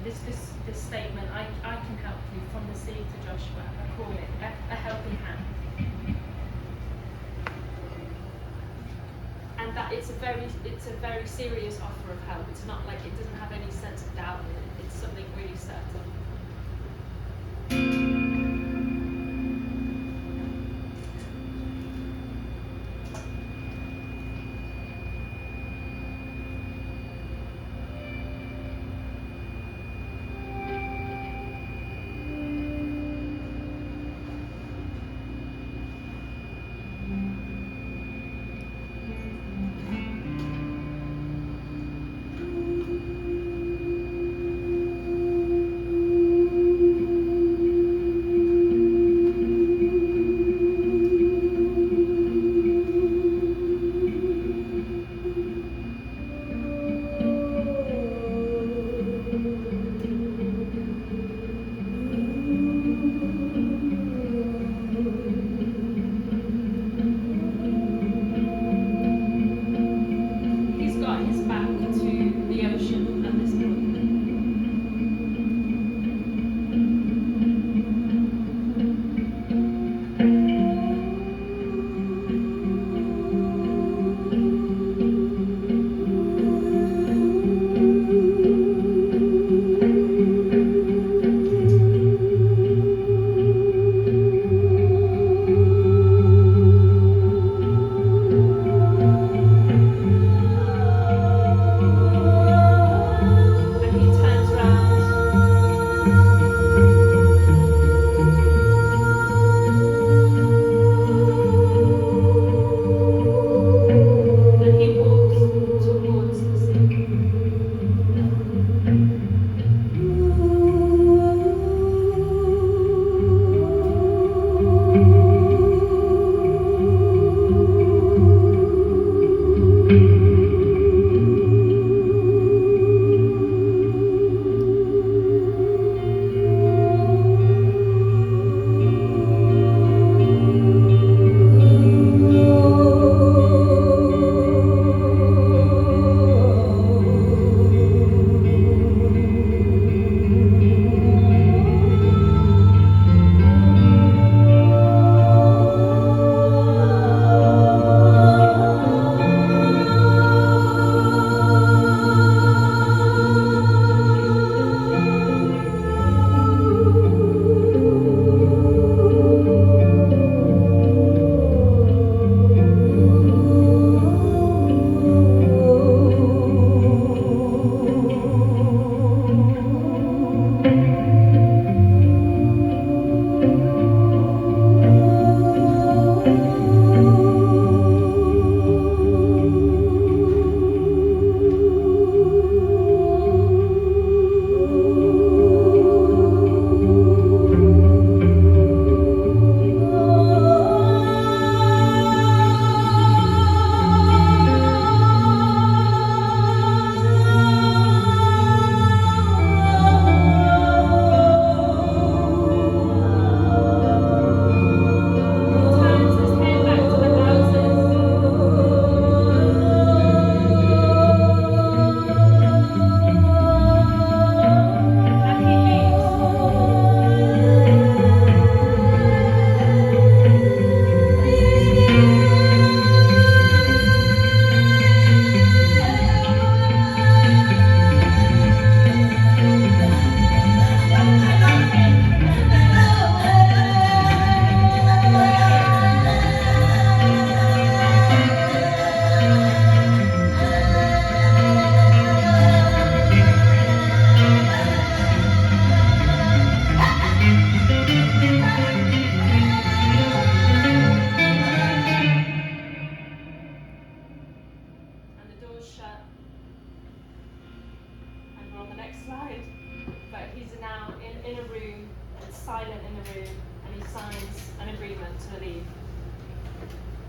this statement, I can help you, from the sea to Joshua. I call it a helping hand. And that it's a very serious offer of help. It's not like, it doesn't have any sense of doubt in it. It's something really certain.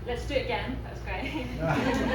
Let's do it again. That's great.